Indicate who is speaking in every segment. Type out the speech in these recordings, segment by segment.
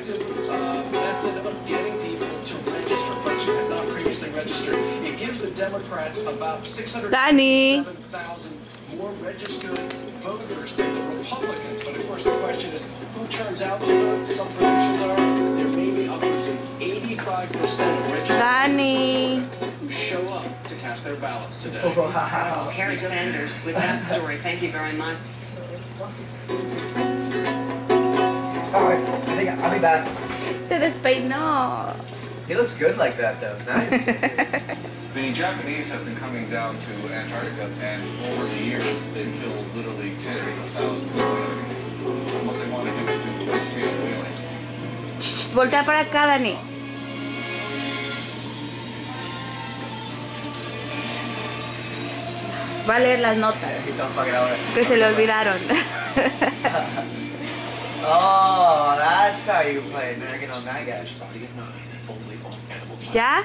Speaker 1: effective method of getting people to register folks who have not previously registered. It gives the Democrats about 607,000 more registered voters than the Republicans. But of course, the question is, who turns out to vote? Some predictions are there may be upwards of 85% of registered voters who show up to cast their ballots today.
Speaker 2: Wow. Harry Sanders with that story. Thank you very much.
Speaker 3: Alright, I think I'll be back.
Speaker 4: Se despeinó.
Speaker 3: He looks good like that though. Nice.
Speaker 5: The Japanese have been coming down to Antarctica, and over the years they've killed literally tens of thousands of whalers. And what they want to do is do full-scale whaling.
Speaker 4: Voltea para acá, Dani. Va a leer las notas que se le olvidaron.
Speaker 3: Oh, that's how you play American on that guy.
Speaker 4: ¿Ya?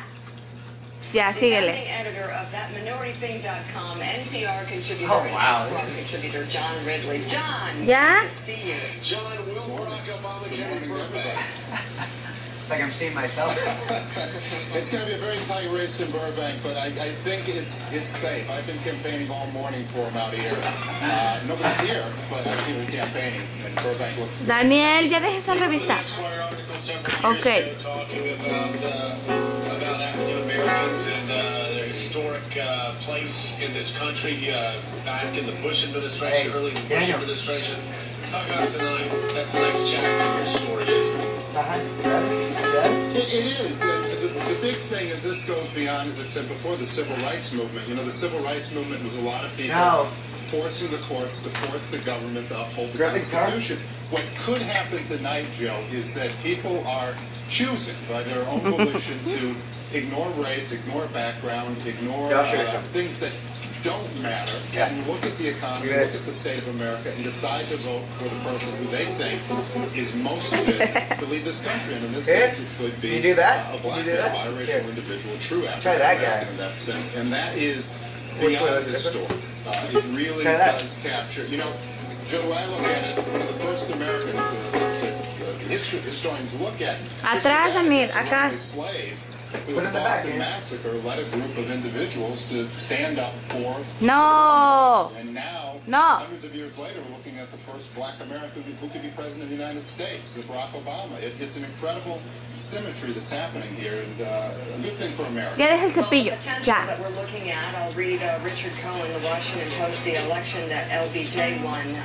Speaker 4: Ya, síguele.
Speaker 2: The editor of thatminoritything.com, NPR contributor,
Speaker 3: Oh, wow.
Speaker 2: and Squad contributor John Ridley. John,
Speaker 4: Yeah?
Speaker 2: good to see you.
Speaker 1: John, will Barack Obama get in Burbank?
Speaker 3: It's like I'm seeing myself.
Speaker 6: It's going to be a very tight race in Burbank, but I think it's safe. I've been campaigning all morning for him out here. Nobody's here, but I've been campaigning, and Burbank looks good.
Speaker 4: Daniel, ya deja esa revista. Ok.
Speaker 1: Talking about African Americans and their historic place in this country back in the Bush administration, early in the Bush administration. Talk about tonight. That's the next chapter in your story, isn't it?
Speaker 6: It is. And the big thing is this goes beyond, as I said before, the civil rights movement. You know, the civil rights movement was a lot of people forcing the courts to force the government to uphold the Constitution. What could happen tonight, Joe, is that people are choosing by their own volition to ignore race, ignore background, ignore things that don't matter, and look at the economy, look at the state of America, and decide to vote for the person who they think is most fit to lead this country. And in this case, it could be a black, biracial individual, true African American in that sense. And that is beyond historic. It really does capture, you know, Joe, the way I look at it, one of the first Americans that history historians look at
Speaker 4: Atrás, Amir, acá.
Speaker 6: who the Boston Massacre led a group of individuals to stand up for
Speaker 4: No.
Speaker 6: and now, hundreds of years later, we're looking at the first black American who could be president of the United States, Barack Obama. It's an incredible symmetry that's happening here, and a good thing for America.
Speaker 4: Ya deja el cepillo.
Speaker 2: The potential
Speaker 4: Ya.
Speaker 2: that we're looking at, I'll read Richard Cohen, the Washington Post, the election that LBJ won,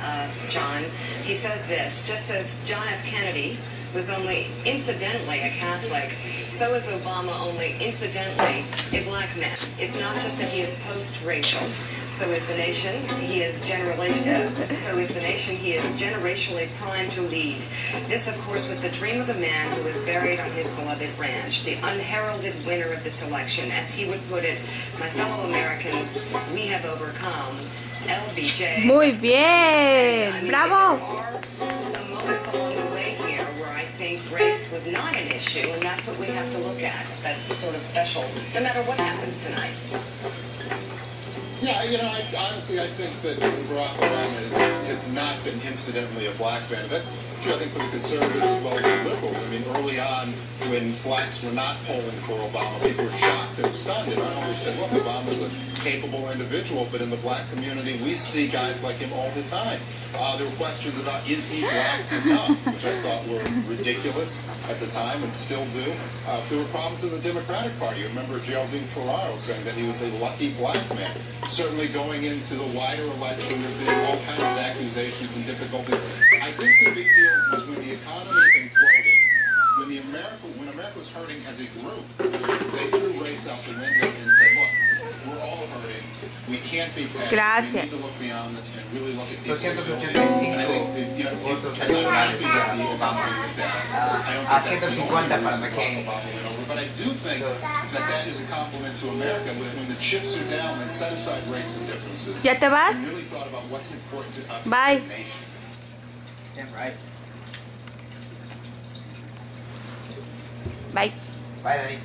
Speaker 2: John. He says this: just as John F. Kennedy was only incidentally a Catholic, so is Obama only incidentally a black man. It's not just that he is post-racial. So is the nation. He is he is generationally primed to lead. This, of course, was the dream of the man who was buried on his beloved ranch, the unheralded winner of this election. As he would put it, my fellow Americans, we have overcome LBJ.
Speaker 4: Muy bien. Bravo.
Speaker 2: There are some moments along the way here where I think race was not an issue, and that's what we have to look at. That's sort of special, no matter what happens tonight.
Speaker 6: Yeah, you know, honestly, I think that Barack Obama has not been incidentally a black man. That's true, I think, for the conservatives as well as the liberals. I mean, early on, when blacks were not polling for Obama, people were shocked and stunned. And I always said, look, Obama's a capable individual, but in the black community, we see guys like him all the time. There were questions about, is he black enough, which I thought were ridiculous at the time and still do. There were problems in the Democratic Party. Remember Geraldine Ferraro saying that he was a lucky black man. Certainly going into the wider election, there have been all kinds of accusations and difficulties. I think the big deal was when the economy imploded, when America was hurting as a group, they threw race out the window and said, look, we're all hurting. We can't be petty. We need to look beyond this and really look at people. And I think, you know, I'm not happy that the Obama went down. I don't think that's the only reason Obama went over. But I do think that that is a compliment to America. When the chips are down, they set aside race and differences.
Speaker 4: ¿Ya te vas?
Speaker 6: And really thought about what's important to us
Speaker 4: Bye.
Speaker 6: as a nation.
Speaker 3: Damn right.
Speaker 4: Bye.
Speaker 3: Bye, Danny.